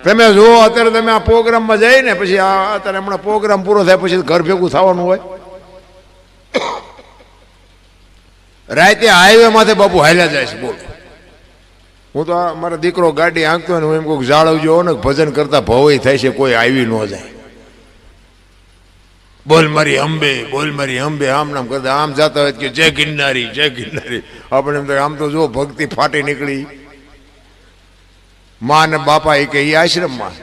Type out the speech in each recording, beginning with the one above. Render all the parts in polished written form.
તમે જુઓ અત્યારે તમે આ પ્રોગ્રામમાં જઈને પછી અત્યારે હમણાં પ્રોગ્રામ પૂરો થાય પછી ઘર ભેગું થવાનું હોય. રાતે હાઈવે માથે બાપુ હાલ્યા જાય છે. બોલો, હું તો મારા દીકરો ગાડી આંકતો હોય ને હું એમ કોઈક જાળવજો ને ભજન કરતા ભવાઈ થાય છે, કોઈ આવી ન જાય. બોલ મારી અંબે, બોલ મારી અંબે, આમ નામ કરતા આમ જતા હોય કે જય ગિરનારી, જય ગિરનારી. આપણે એમ આમ તો જો ભક્તિ ફાટી નીકળી. માં ને બાપા એ કે આશ્રમમાં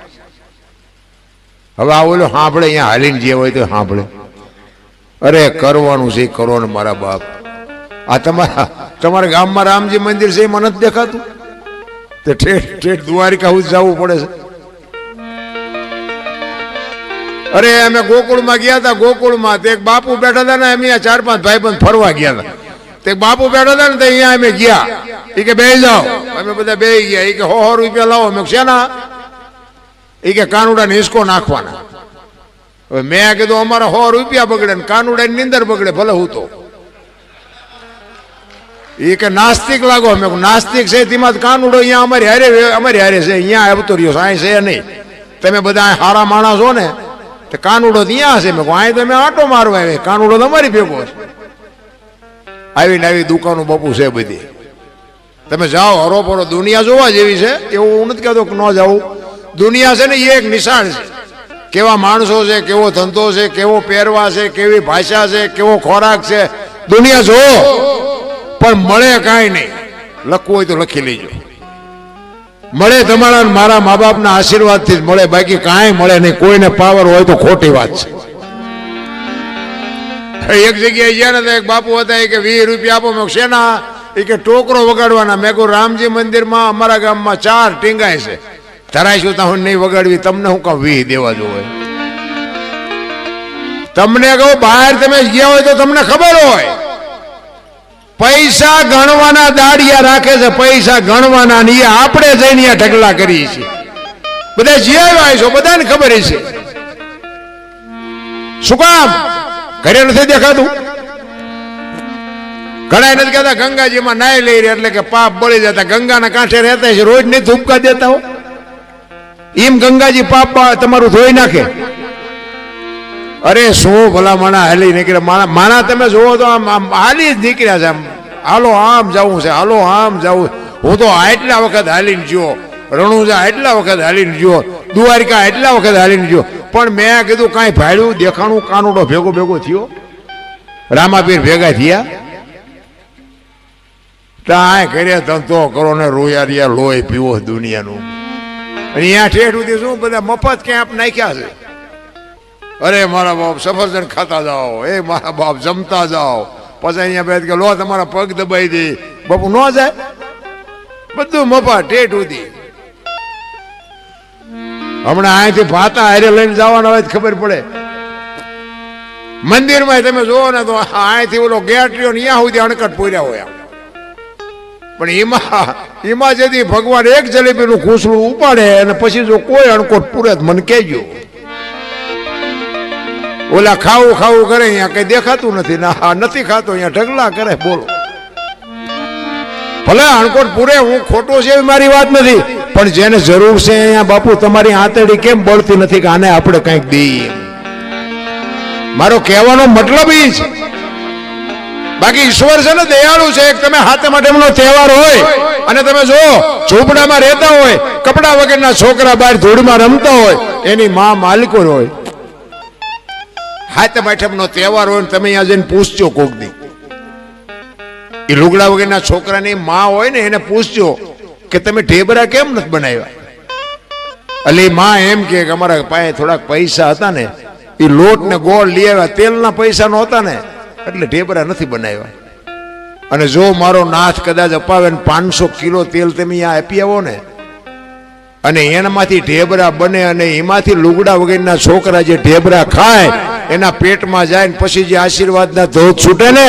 હવે આ ઓલો સાંભળે, અહીંયા હાલીને જે હોય તો સાંભળે. અરે કરવાનું છે કરો ને મારા બાપ. આ તમારા ગામમાં રામજી મંદિર છે એમાં નથી દેખાતું? તે ઠેઠ ઠેઠ દ્વારિકા સુધી જવું પડે છે. અરે અમે ગોકુળમાં ગયા હતા. ગોકુળમાં તે એક બાપુ બેઠા હતા ને, અમે 4-5 ભાઈબંધ ફરવા ગયા હતા. તે બાપુ બેઠા હતા ને, તો અહીંયા અમે ગયા. એ કે બેસી જાઓ. અમે બધા બેસી ગયા. એ કે 100 રૂપિયા લાવો. અમે શેના? એ કે કાનુડા ને હિસકો નાખવાના. હવે મેં કીધું અમારા 100 રૂપિયા બગડે ને કાનુડા ની નીંદર બગડે, ભલે હું તો. એ કે નાસ્તિક લાગો. અમે નાસ્તિક છે તેમાં કાનુડો અહીંયા અમારી હારે છે, અહીંયા આવતો રહ્યો, અહીં છે નહીં. તમે બધા હારા માણસ છો ને, તો કાનુડો ત્યાં હશે. મેં અહીં તમે આટો મારવા આવે, કાનુડો તમારી ભેગો છે. આવીને આવી દુકાનો બાપુ છે બધી. તમે જાઓ હરોપરો, દુનિયા જોવા જેવી છે. એવું હું નથી કહેતો કે ન જાઉં. દુનિયા છે ને એ એક નિશાળ છે. કેવા માણસો છે, કેવો ધંધો છે, કેવો પહેરવા છે, કેવી ભાષા છે, કેવો ખોરાક છે, દુનિયા જોવો. પણ મળે કાંઈ નહીં. લખવું હોય તો લખી લેજો. મળે તમારા મારા મા બાપના આશીર્વાદથી જ મળે, બાકી કાંઈ મળે નહીં. કોઈને પાવર હોય તો ખોટી વાત છે. એક જગ્યાએ ગયા ને તો એક બાપુ હતા, એ કે 20 રૂપિયા આપો. મેં શેના? એ કે ટોકરો વગાડવાના. મેં કહું રામજી મંદિરમાં અમારા ગામમાં 4 ટીંગાય છે, ધરાઈશું તો હું નહીં વગાડવી. તમને હું કામ 20 દેવા જોવે? તમને કહું બહાર તમે ગયા હોય તો તમને ખબર હોય. પૈસા ગણવાના દાડિયા રાખે છે, પૈસા ગણવાના ને આપણે જઈને ઢગલા કરીએ છીએ. બધા જીવ્યા છો, બધાને ખબર છે. શું કામ? ઘરે નથી દેખાતું? ઘણા નથી કહેતા ગંગાજીમાં નાય લઈ રહ્યા એટલે કે પાપ બળી જતા. ગંગાના કાંઠે રહેતા છે, રોજ નહીં ધૂપકા દેતા હો. એમ ગંગાજી પાપ તમારું ધોઈ નાખે? અરે શું ભલા માણા હાલી નીકળ્યા. માણા તમે જોવો તો આમ હાલી જ નીકળ્યા છે. આમ હાલો આમ જવું છે, હાલો આમ જવું. હું તો આટલા વખત હાલીને ગયો, રણુજા એટલા વખત હાલીને ગયો, દ્વારિકા એટલા વખત હાલીને ગયો. પણ મેં કીધું કાંઈ ભાડ્યું દેખાણું કાનુડો ભેગો થયો, રામાપીર ભેગા થયા. ત્યાં કર્યા ધંધો કરો ને રોયા લોહી પીવો દુનિયાનું. અને અહીંયા ઠેઠ સુધી શું બધા મફત કેમ્પ નાખ્યા છે. અરે મારા બાપ સફરજન ખાતા જાઓ, એ મારા બાપ જમતા જાઓ. પછી અહીંયા બેઠ કે લો તમારા પગ દબાઈ દે. બાપુ ન જાય, બધું મફત ઠેઠ સુધી. હમણાં અહીંથી ભાતા હારે લઈને જવાના હોય ખબર પડે. મંદિરમાં તમે જોવો ને તો અહીંથી ઓલો ગેટ રહ્યો ને ત્યાં સુધી અણકટ પૂર્યા હોય. પણ એમાં જેથી ભગવાન એક જલેબીનું ખુસલું ઉપાડે અને પછી જો કોઈ અણકોટ પૂરે મને કહેજો. ઓલા ખાવું કરે, અહીંયા કઈ દેખાતું નથી, ના નથી ખાતો, અહીંયા ઢગલા કરે. બોલો, ભલે અણકોટ પૂરે, હું ખોટો છે એવી મારી વાત નથી, પણ જેને જરૂર છે અહીંયા બાપુ તમારી આંતરડી કેમ બળતી નથી કે આને આપણે કંઈક દઈએ? મારો કહેવાનો મતલબ એ છે. બાકી ઈશ્વર છે ને દયાળુ છે. તમે હાથે માટેનો તહેવાર હોય અને તમે જો ઝૂંપડામાં રહેતા હોય, કપડા વગરના છોકરા બહાર ધૂળમાં રમતા હોય, એની માં માલિકો હોય. હાથે માટેનો તહેવાર હોય ને તમે અહીંયા જઈને પૂછજો કોક દી. એ લુગડા વગરના છોકરાની માં હોય ને એને પૂછજો કે તમે ઢેબરા કેમ નથી બનાવ્યા? એટલે માં એમ કે અમારા પાસે થોડાક પૈસા હતા ને, એ લોટ ને ગોળ લઈ આવ્યા, તેલના પૈસા નહોતા ને એટલે ઢેબરા નથી બનાવ્યા. અને જો મારો નાથ કદાચ અપાવે ને 500 કિલો તેલ તમે અહીંયા આપી આવો ને, અને એનામાંથી ઢેબરા બને અને એમાંથી લુગડા વગરના છોકરા જે ઢેબરા ખાય એના પેટમાં જાય ને પછી જે આશીર્વાદના ધોધ છૂટે ને,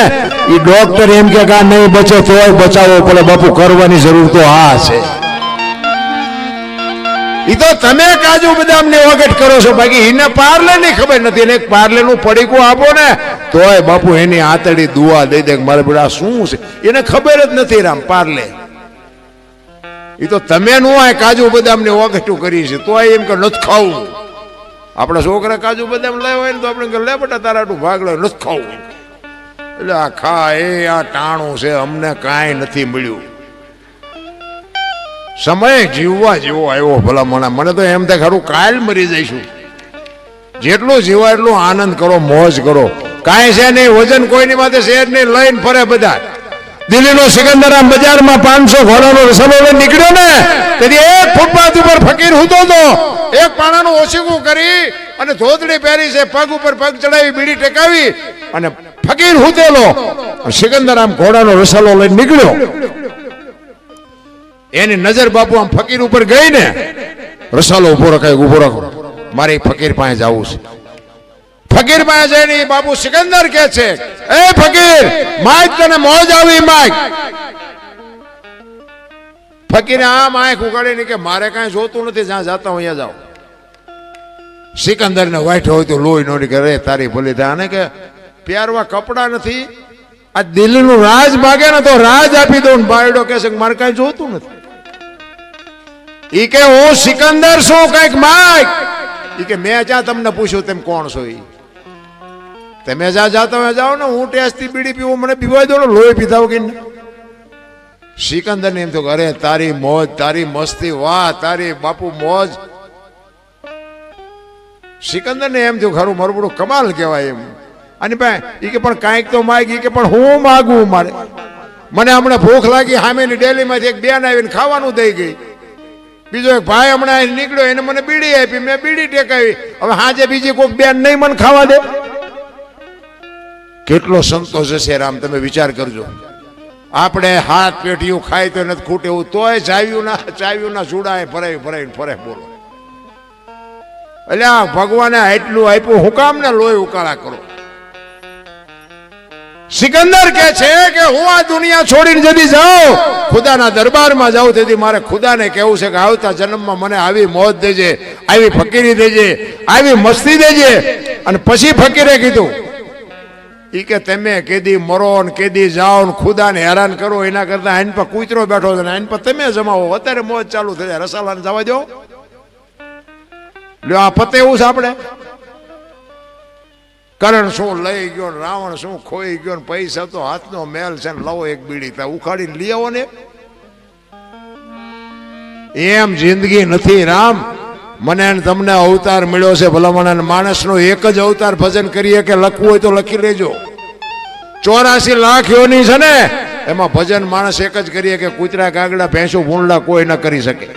એ ડોક્ટર એમ કે નહીં બચે તોય બચાવવો પડે. બાપુ કરવાની જરૂર તો આ છે. એ તો તમે કાજુ બદામ ને વગટ કરો છો, બાકી એને પાર્લે ની ખબર નથી. એને પાર્લે નું પડીકું આપો ને તોય બાપુ એની આતડી દુઆ દઈ દે મારે બેટા શું છે, એને ખબર જ નથી. રામ પાર્લે એ તો તમે નો આ કાજુ બદામ ને ઓગઠું કરી છે તો એમ કે નથી ખાવું. આપણા છોકરા કાજુ બદામ લાવ્યા હોય ને તો આપણે લે બેટા તારા આટલું ભાગ લે નથી ખાવું. એટલે આ ખા એ આ ટાણું છે અમને કાંઈ નથી મળ્યું. સમય જીવવા જેવો આવ્યો ભલા મને તો એમ થાય ખરું કાલ મરી જઈશું. જેટલું જીવા એટલું આનંદ કરો, મોજ કરો. કાંઈ છે નહીં, વજન કોઈની માથે શેર નહીં, લઈને ફરે બધા. દિલ્હીનો સિકંદરામ બજારમાં 500 ઘોડાનો રસલો લઈને નીકળ્યો ને તેથી એક ફૂટપાથ ઉપર ફકીર હૂતો હતો. એક પાણાનું ઓછીકું કરી અને ધોતડી પહેરી છે, પગ ઉપર પગ ચડાવી, બીડી ટેકાવી અને ફકીર હૂતેલો સિકંદરામ ઘોડાનો રસલો લઈને નીકળ્યો. એની નજર બાપુ આમ ફકીર ઉપર ગઈ ને, રસાલો ઉભો રખાય, ઉભો રાખો, મારે ફકીર પાસે જવું છે. ફકીર પાસે જઈને બાપુ સિકંદર કે છે, એ ફકીર માઈક તને મોજ આવી માઈક. ફકીરે આમ આંખ ઉગાડીને કે મારે કાંઈ જોતું નથી, જ્યાં જાતા હું અહીંયા જાઉં. સિકંદર ને વાઈટ હોય તો લોહી નો નીકળે, તારી ભલી થાય. અને કે પ્યારવા કપડા નથી, આ દિલ્હીનું રાજ માગે ને તો રાજ આપી દઉં. બાયડો કે છે મારે કાંઈ જોતું નથી. ઈ કે હું સિકંદર છું, કઈક માઈક. ઈ કે મેં જ્યાં તમને પૂછ્યું તેમ કોણ છો? ઈ તમે જ્યાં જાતા હોય જાઓ ને, હું ટેસ્ટથી બીડી પીવું, મને પીવાય દો ને, લોહી પીધા વગર. સિકંદર ને એમ તો અરે તારી મોજ, તારી મસ્તી, વાહ તારી બાપુ મોજ. સિકંદર ને એમ થયું ખરું મારું બધું કમાલ કહેવાય એમ. અને ભાઈ ઈ કે પણ કાંઈક તો માગી, કે પણ હું માગું, મારે મને હમણાં ભૂખ લાગી, સામેની ડેલીમાંથી એક બેન આવીને ખાવાનું દઈ ગઈ. બીજો એક ભાઈ હમણાં નીકળ્યો, એને મને બીડી આપી, મેં બીડી ટેકાવી. હવે હાજે બીજી કોઈક બેન નહીં મને ખાવા દે. કેટલો સંતોષ હશે રામ, તમે વિચાર કરજો. આપણે હાથ પેટીયું ખાય તો નથી ખૂટે એવું, તોય ચાવ્યું ના ચૂડા ભરાઈને ફરે. બોલો એટલે આ ભગવાને આટલું આપ્યું, હું કામ ને લોહી ઉકાળા કરો. સિકંદર કે છે કે હું આ દુનિયા છોડીને જતી જાઉં, ખુદાના દરબારમાં જાઉં, તેથી મારે ખુદાને કહેવું છે કે આવતા જન્મમાં મને આવી મોજ દેજે, આવી ફકીરી દેજે, આવી મસ્તી દેજે. અને પછી ફકીરે કીધું ઈ કે તમે કેદી મરો ને કેદી જાઓ ને ખુદાને હેરાન કરો, એના કરતા આઈન પર કૂતરો બેઠો છે ને આઈન પર તમે જમાવો. અત્યારે મોજ ચાલુ થઈ જાય, રસાલાને જવા દો. લ્યો આ પતે એવું છે આપણે. કરણ શું લઈ ગયો, રાવણ શું ખોઈ ગયો, પૈસા તો હાથનો મેલ છે ને, લવો એક બીડી ત્યાં ઉખાડીને લઈ આવો ને. એમ જિંદગી નથી રામ. મને તમને અવતાર મળ્યો છે ભલામણ, માણસનો એક જ અવતાર ભજન કરીએ કે લખવું હોય તો લખી લેજો. 84 લાખ યોની છે ને, એમાં ભજન માણસ એક જ કરીએ કે કૂતરા કાગડા ભેંસું ભૂંડલા કોઈ ન કરી શકે.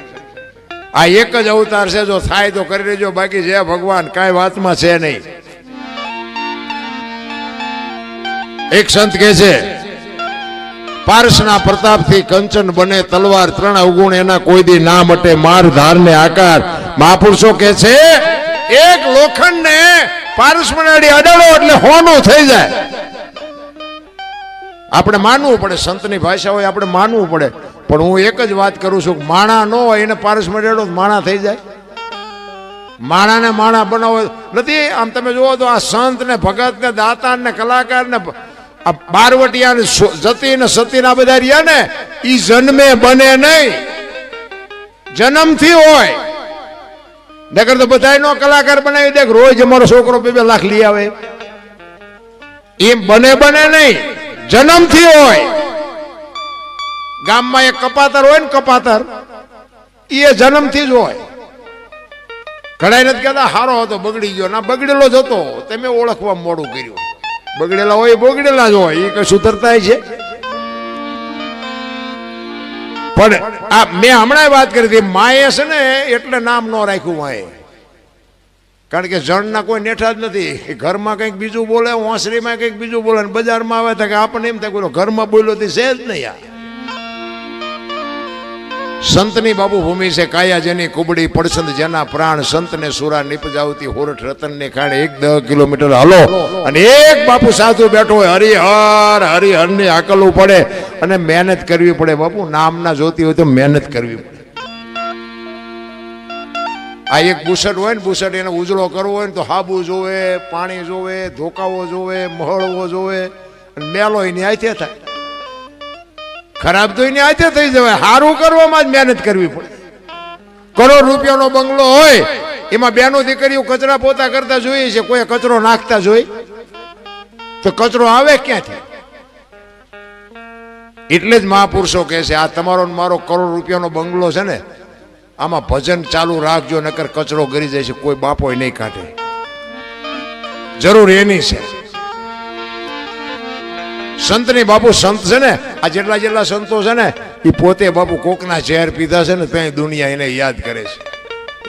આ એક જ અવતાર છે, જો થાય તો કરી લેજો, બાકી જય ભગવાન કાંઈ વાતમાં છે નહીં. એક સંત કહે છે, પારસના પ્રતાપથી કંચન બને તલવાર, 3 અવગુણ એના કોઈ દી ના મટે, માર ધાર ને આકાર. મહાપુરુષો કે છે એક લોખંડ ને પારસ મનાડી અડાડો એટલે હોનું થઈ જાય. આપણે માનવું પડે, સંતની ભાષા હોય આપણે માનવું પડે. પણ હું એક જ વાત કરું છું, માણા ન હોય એને પારસ મનાડો માણા થઈ જાય. માણાને માણા બનાવો નથી. આમ તમે જુઓ તો આ સંત ને ભગત ને દાતાર ને કલાકાર ને આ બારવટિયા ને જતી ને સતી ના બધા રહ્યા ને, ઈ જન્મે બને નહીં, જન્મથી હોય. નકર તો બધા નો કલાકાર બનાવી દે, રોજ અમારો છોકરો 2 લાખ લઈ આવે. એમ બને નહીં, જન્મથી હોય. ગામમાં એક કપાતર હોય ને, કપાતર એ જન્મથી જ હોય. ઘણા નથી કહેતા હારો હતો બગડી ગયો, ના બગડેલો જ હતો, તમે ઓળખવા મોડું કર્યું. બગડેલા હોય બગડેલા જ હોય, એ કઈ સુધરતા છે. પણ આ મેં હમણાં વાત કરી હતી, માએ છે ને એટલે નામ ન રાખ્યું માએ, કારણ કે જણના કોઈ નેઠા જ નથી. ઘરમાં કંઈક બીજું બોલે, ઓસરીમાં કંઈક બીજું બોલે, બજારમાં આવે તો કે આપણને એમ થાય ઘરમાં બોલ્યો તે છે જ નહીં. આ સંતની બાબુ ભૂમિ છે, કાયા જેની કુબડી પડસંદ જેના પ્રાણ, સંતને સુરા નિપજાવતી હોરઠ રતનને ખાણે. 10 કિલોમીટર હલો અને એક બાપુ સાધુ બેઠો હોય, હરિહર ની આકલવું પડે અને મહેનત કરવી પડે. બાપુ નામના જોતી હોય તો મહેનત કરવી પડે. આ એક બુસટ હોય ને, બુસટ એને ઉજળો કરવો હોય ને તો હાબુ જોવે, પાણી જોવે, ધોકાવો જોવે, મહળવો જોવે, અને મેલો એની આથે થાય. ખરાબ તો એને આજે થઈ જવાય, સારું કરવામાં જ મહેનત કરવી પડે. કરોડ રૂપિયાનો બંગલો હોય, એમાં બેનો દીકરીઓ કચરા પોતા કરતા જોઈએ છે, કોઈ કચરો નાખતા જોઈ તો કચરો આવે ક્યાંથી? એટલે જ મહાપુરુષો કહે છે આ તમારો મારો કરોડ રૂપિયાનો બંગલો છે ને, આમાં ભજન ચાલુ રાખજો, નકર કચરો ગરી જાય છે, કોઈ બાપો નહીં કાઢે. જરૂર એની છે. સંતની બાપુ સંત છે ને, આ જેટલા સંતો છે ને એ પોતે બાપુ કોકના ઝેર પીધા છે ને ત્યાં દુનિયા એને યાદ કરે છે,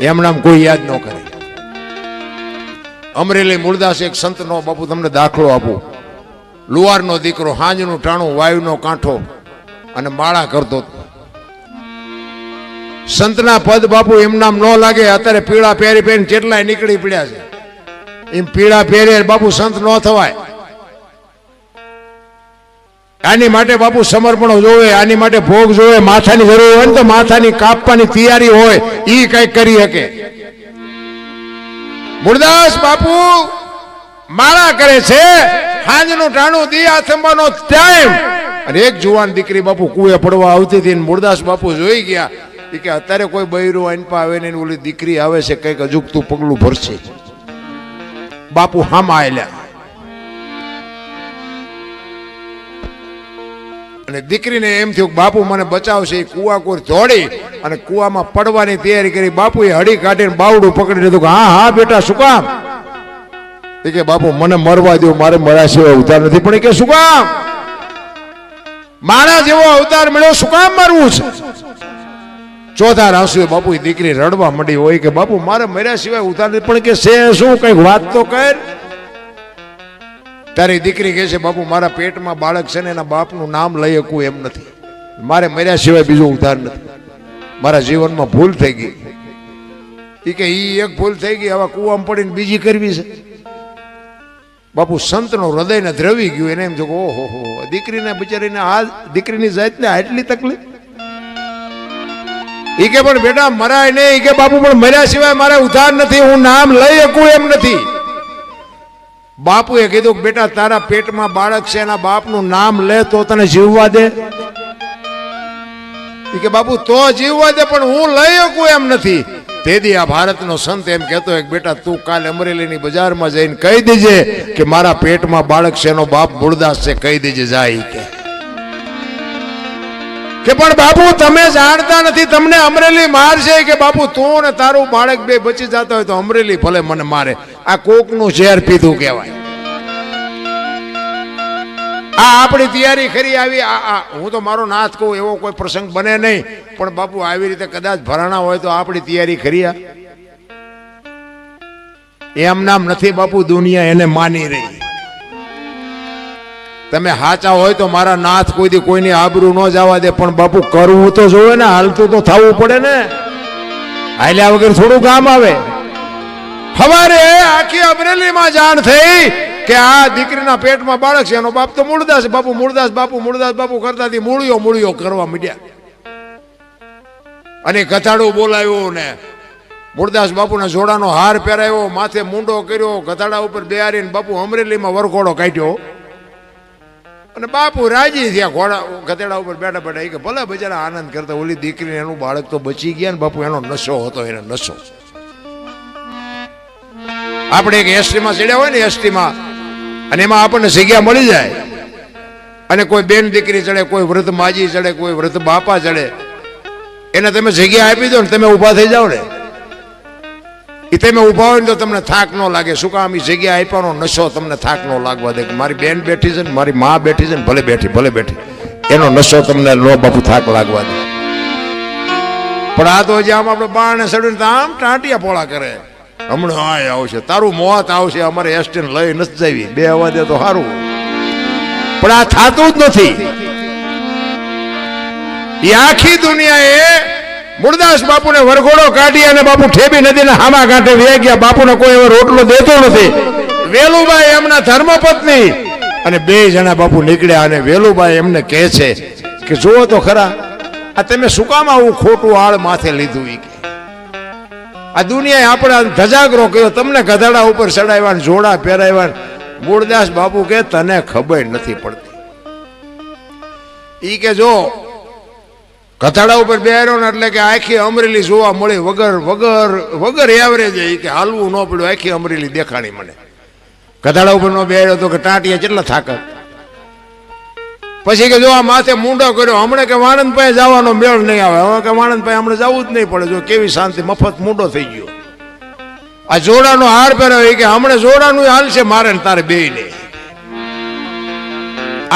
એમનામ કોઈ યાદ ન કરે. અમરેલી મૂળદાસ એક સંતનો બાપુ તમને દાખલો આપું. લુહારનો દીકરો, હાંજનું ટાણું, વાયુનો કાંઠો અને માળા કરતો. સંતના પદ બાપુ એમ નામ ન લાગે. અત્યારે પીળા પહેરી પહેરીને કેટલાય નીકળી પડ્યા છે, એમ પીળા પહેરે બાપુ સંત ન થવાય. આની માટે બાપુ સમર્પણ જોવે, આની માટે ભોગ જોવે. માથાની જરૂર હોય ને તો માથાની કાપવાની તૈયારી હોય, એ કઈક કરી શકે. મૂળદાસ બાપુ માળા કરે છે, હાંજનું ટાણું દિયા થંબાનો ટાઈમ, અને એક જુવાન દીકરી બાપુ કુએ પડવા આવતી હતી. મૂળદાસ બાપુ જોઈ ગયા કે અત્યારે કોઈ બૈરું અનપા આવે ને ઓલી દીકરી આવે છે, કઈક અજુકતું પગલું ભરશે. બાપુ હામાં આયલા અને દીકરીને એમ થયું બાપુ મને બચાવશે. કુવા કોર દોડી અને કુવામાં પડવાની તૈયારી કરી. બાપુએ હળી કાઢીને બાવડું પકડી લીધું કે હા હા બેટા શું કામ? કે બાપુ મને મરવા દો, મારે મરા સિવાય અવતાર નથી. પણ કે શું કામ? મારા જેવો અવતાર મળ્યો, શું કામ મરવું છે? ચોથા રાસુએ બાપુ દીકરી રડવા માંડી હોય કે બાપુ મારે મર્યા સિવાય ઉતાર નથી. પણ કે છે શું, કઈક વાત તો કર. તારી દીકરી કહે છે બાપુ મારા પેટમાં બાળક છે ને એના બાપનું નામ લઈ શકું એમ નથી, મારે મર્યા સિવાય બીજો ઉધાર નથી, મારા જીવનમાં ભૂલ થઈ ગઈ. એ કે ઈ એક ભૂલ થઈ ગઈ, હવે કુવામાં પડીને બીજી કરવી છે. બાપુ સંતનો હૃદયને દ્રવી ગયું. એને એમ થયું ઓહો હો, દીકરીને બિચારીને આ દીકરીની જાતને આટલી તકલીફ. એ કે પણ બેટા મરાય નહીં. કે બાપુ પણ મર્યા સિવાય મારે ઉધાર નથી, હું નામ લઈ શકું એમ નથી. બાપુએ કીધું કે બેટા તારા પેટમાં બાળક છે, એના બાપનું નામ લે તો તને જીવવા દે. કે બાપુ તો જીવવા દે, પણ હું લઈ શકું એમ નથી. તેથી આ ભારતનો સંત એમ કહેતો એક બેટા તું કાલે અમરેલીની બજારમાં જઈને કહી દેજે કે મારા પેટમાં બાળક છે, એનો બાપ મૂળદાસ છે, કહી દેજે જાય. કે પણ બાપુ તમે જાણતા નથી, તમને અમરેલી મારશે. કે બાપુ તું ને તારું બાળક બે બચી જતા હોય તો અમરેલી ભલે મને મારે, આ કોકનું ઝેર પીધું કહેવાય. આ આપણી તૈયારી ખરી આવી. હું તો મારો નાથ કહું એવો કોઈ પ્રસંગ બને નહીં, પણ બાપુ આવી રીતે કદાચ ભરાણા હોય તો આપણી તૈયારી ખરી. એમ નામ નથી બાપુ, દુનિયા એને માની રહી. તમે હાચા હોય તો મારા નાથ કોઈ દી કોઈની આબરૂ ન જવા દે, પણ બાપુ કરવું તો જોવે ને, હાલતું તો થવું પડે ને. હાલ્યા વગર થોડું કામ આવે. હવારે આખી અમરેલીમાં જાણ થઈ કે આ દીકરીના પેટમાં બાળક છે, એનો બાપ તો મૂળદાસ. બાપુ મૂળદાસ બાપુ મૂળદાસ બાપુ કરતાથી મૂળિયો કરવા માંડ્યા. અને ગધાડું બોલાવ્યો ને મૂળદાસ બાપુના જોડાનો હાર પહેરાવ્યો, માથે મૂંડો કર્યો, ગધાડા ઉપર બેહારીને બાપુ અમરેલીમાં વરઘોડો કાઢ્યો. અને બાપુ રાજી થયા. ઘોડા ગધેડા ઉપર બેઠા બેઠા કે ભલે બજારા આનંદ કરતા. ઓલી દીકરીને એનું બાળક તો બચી ગયા ને બાપુ, એનો નશો હતો, એનો નશો. આપણે એક એસટીમાં ચડ્યા હોય ને, એસટીમાં, અને એમાં આપણને જગ્યા મળી જાય, અને કોઈ બેન દીકરી ચડે, કોઈ વૃદ્ધ માજી ચડે, કોઈ વૃદ્ધ બાપા ચડે, એને તમે જગ્યા આપી દો ને તમે ઊભા થઈ જાઓ ને, એ તમે ઊભા હોય ને તો તમને થાક ન લાગે. શું કામ? એ જગ્યા આપ્યાનો નશો તમને થાક ન લાગવા દે. મારી બેન બેઠી છે ને, મારી મા બેઠી છે ને, ભલે બેઠી, એનો નશો તમને નો બાપુ થાક લાગવા દે. પણ આ તો જે આમ આપણે બાણે ચડીને આમ ટાંટિયા પોળા કરે, હમણાં આ આવશે, તારું મોત આવશે, અમારે એસટીને લઈ નથી જાવી, બે આવવા દે તો સારું. પણ આ થતું જ નથી. એ આખી દુનિયાએ મૂળદાસ બાપુને વરઘોડો કાઢી અને બાપુ ઠેબી નદીના હામા કાંઠે વે ગયા. બાપુને કોઈ એવો રોટલો દેતો નથી. વેલુબાઈ એમના ધર્મપત્ની અને બે જણા બાપુ નીકળ્યા. અને વેલુબાઈ એમને કહે છે કે જુઓ તો ખરા, આ તમે શું કામ આવું ખોટું આળ માથે લીધું? આ દુનિયાએ આપણા ધજાગરો કર્યો, તમને ગધાડા ઉપર ચડાવ્યા, જોડા પહેરાવ્યા. મૂળદાસ બાપુ કે તને ખબર નથી પડતી. ઈ કે જો કથાડા ઉપર બેહાર્યો ને એટલે કે આખી અમરેલી જોવા મળી વગર વગર વગર એવરેજ. એ કે હાલવું ન પડ્યું, આખી અમરેલી દેખાણી મને. કથાડા ઉપર નો બેહાર્યો તો કે ટાંટિયા કેટલા થાકત. પછી કે જો આ માથે મૂંડો કર્યો, હમણાં કે વાણંદ પાસે જવાનો મેળ નહીં આવે. હવે કે વાણંદ પાસે હમણાં જવું જ નહીં પડે. જો કેવી શાંતિ, મફત મૂંડો થઈ ગયો. આ જોડાનો હાર પહેરાવે કે હમણાં જોડાનું હાલશે મારે ને તારે બેયને.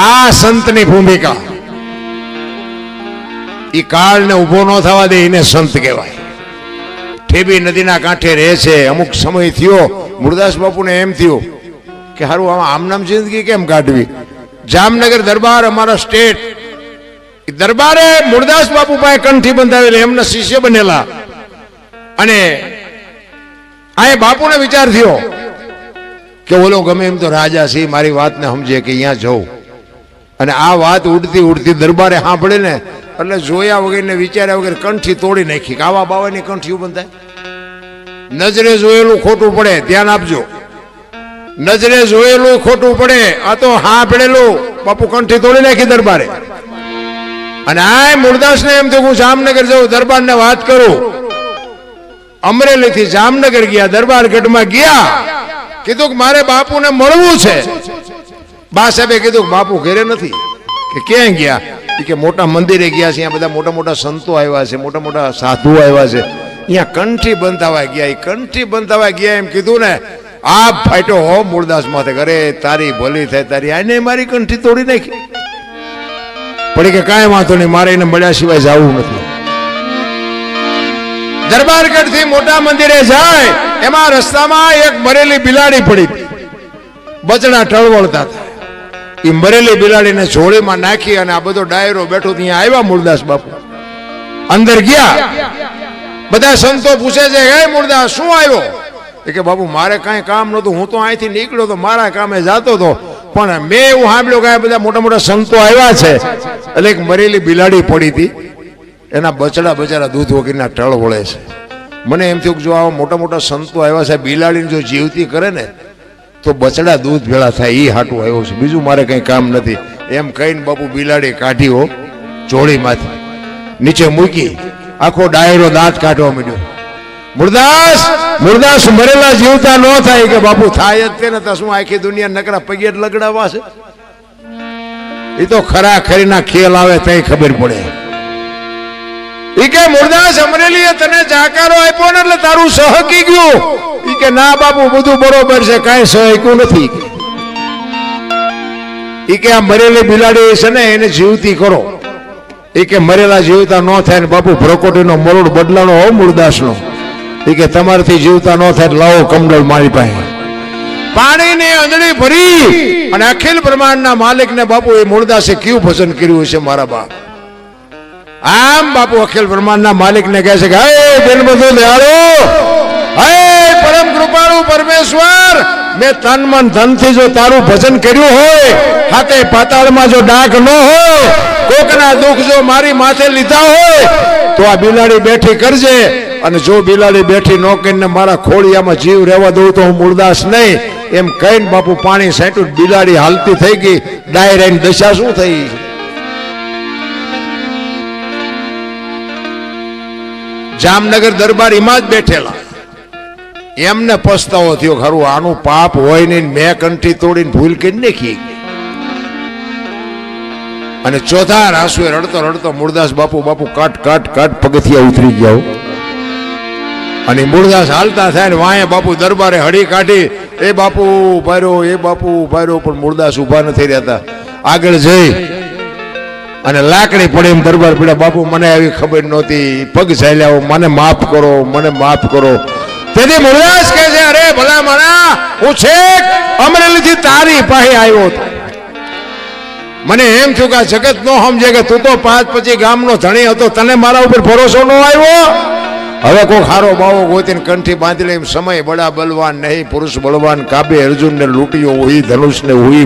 આ સંતની ભૂમિકા. ઈ કાળને ઉભો ન થવા દે એને સંત કહેવાય. ઠેબી નદીના કાંઠે રહે છે. અમુક સમય થયો મુરદાસ બાપુને એમ થયું કે હારું આમનામ જિંદગી કેમ કાઢવી. જામનગર દરબાર અમારા સ્ટેટ દરબારે મુરદાસ બાપુ પાસે કંઠી બંધાવેલી, એમના શિષ્ય બનેલા. અને આ બાપુને વિચાર થયો કે ઓલો ગમે એમ તો રાજા છે, મારી વાતને સમજે કે અહીંયા જવું. અને આ વાત ઉડતી ઉડતી દરબારે સાંભળે ને એટલે જોયા વગર ને વિચાર્યા વગર કંઠી તોડી નાખી. કે આવા બાવાની કંઠીઓ બંધાય? નજરે જોયેલું ખોટું પડે, ધ્યાન આપજો. નજરે જોયેલું ખોટું પડે. આ તો હા પડેલું. બાપુ કંઠી તોડી નાખી દરબારે. અને આ મુરદાસ ને એમ થયું હું જામનગર જાઉં, દરબાર ને વાત કરું. અમરેલી થી જામનગર ગયા, દરબાર ગઢમાં ગયા. કીધું કે મારે બાપુને મળવું છે. બા સાહેબે કીધું કે બાપુ ઘરે નથી. કે ક્યાં ગયા? કે મોટા મંદિરે ગયા છે, અહીંયા બધા મોટા મોટા સંતો આવ્યા છે, મોટા મોટા સાધુ આવ્યા છે, અહીંયા કંઠી બંધાવા ગયા. એ કંઠી બંધાવા ગયા એમ કીધું ને આ ફાટ્યો હો મુરદાસ માથે. અરે તારી ભલી થાય તારી, આને મારી કંઠી તોડી નાખી. પડી કે કાંઈ વાંધો નહીં, મારે એને મળ્યા સિવાય જવું નથી. દરબારગઢ થી મોટા મંદિરે જાય એમાં રસ્તામાં એક મરેલી બિલાડી પડી. બચડા ટળવળતા હતા. એ મરેલી બિલાડીને જોડીમાં નાખી અને આ બધો ડાયરો બેઠો ત્યાં આવ્યા મુરદાસ બાપુ. અંદર ગયા. બધા સંતો પૂછે છે હે મુરદાસ શું આવ્યો? કે બાપુ મારે કાંઈ કામ નહોતું, હું તો અહીંથી નીકળ્યો તો મારા કામે જતો હતો, પણ મેં એવું સાંભળ્યું કે બધા મોટા મોટા સંતો આવ્યા છે. એટલે એક મરેલી બિલાડી પડી હતી, એના બચડા બચારા દૂધ વગરના ટળ વળે છે. મને એમ થયું કે જો આવા મોટા મોટા સંતો આવ્યા છે, બિલાડીને જો જીવતી કરે ને તો બચડા દૂધ ભેળા થાય. એ હાટું આવ્યો છે, બીજું મારે કંઈ કામ નથી. એમ કહીને બાપુ બિલાડી કાઢી હો જોડીમાંથી નીચે મૂકી. આખો ડાયરો દાંત કાઢવા માંડ્યો. મુરદાસ મુરદાસ મરેલા જીવતા ન થાય. કે બાપુ થાય જ તેને તો શું આખી દુનિયા નકરા પગે લગડાવા છે? એ તો ખરા ખરીના ખેલ આવે તઈ ખબર પડે. ઈ કે મુરદાસ અમરેલીએ તને જાકારો આપ્યો ને એટલે તારું સહકી ગયું. ઈ કે ના બાપુ બધું બરોબર છે, કાંઈ સહક્યું નથી. ઈ કે આ મરેલી બિલાડી છે ને એને જીવતી કરો. ઈ કે મરેલા જીવતા ન થાય ને બાપુ ભ્રકોટીનો મરોડ બદલાનો હો મુરદાસનો. ઈ કે તમારાથી જીવતા ન થાય લાવો કમડળ મારી પાસે. પાણીની અંજળી ભરી અને અખિલ બ્રહ્માંડના માલિકને બાપુ એ મુરદાસે કયું ભજન કર્યું છે મારા બાપ. આમ બાપુ અખિલ બ્રહ્માંડના માલિકને કહે છે કે હે દિન બધું દયાળો, હે પરમ કૃપાળુ પરમેશ્વર, મેં તન મન ધનથી જો તારું ભજન કર્યું હોય, હાથે પાતાળમાં જો ડાઘ ન હોય, કોકના દુઃખ જો મારી માથે લીધા હોય તો આ બિલાડી બેઠી કરજે. અને જો બિલાડી બેઠી ન કરીને મારા ખોળિયામાં જીવ રહેવા દઉં તો હું મુરદાસ નહીં. એમ કહીને બાપુ પાણી સાંટ્યું, બિલાડી હાલતી થઈ ગઈ. ડાયરાની દશા શું થઈ? જામનગર દરબાર એમાં જ બેઠેલા. એમને પસ્તાવો થયો, ખરું આનું પાપ હોય નહીં, મેં કંઠી તોડીને ભૂલ કરી નાખી. અને ચોથા રાસુએ રડતો રડતો મુરદાસ બાપુ કાટ કાટ કાટ પગથિયા ઉતરી ગયા. અને મુરદાસ હાલતા થાય ને વાંહે બાપુ દરબારે હળી કાઢી. એ બાપુ ઉભા રહ્યો, એ બાપુ ઉભા રહ્યો, પણ મુરદાસ ઉભા નથી રહેતા. આગળ જઈ અને લાકડી પડે એમ દરબાર પડ્યા. બાપુ મને આવી ખબર નહોતી, પગ ચાલ્યા, મને માફ કરો, મને માફ કરો. તેથી મુરદાસ કહે છે અરે ભલા માણા, હું છેક અમરેલીથી તારી પાસે આવ્યો હતો. મને એમ થયું કે જગત નો સમજે કે તું તો 5-25 ગામનો ધણી હતો, તને મારા ઉપર ભરોસો ન આવ્યો. હવે કોઈ ખારો બાવો ગોતીને કંઠી બાંધી લે. સમય બડા બલવાન નહીં, પુરુષ બળવાન, કાબે અર્જુન ને લૂંટ્યો, હુઈ ધનુષ ને હુઈ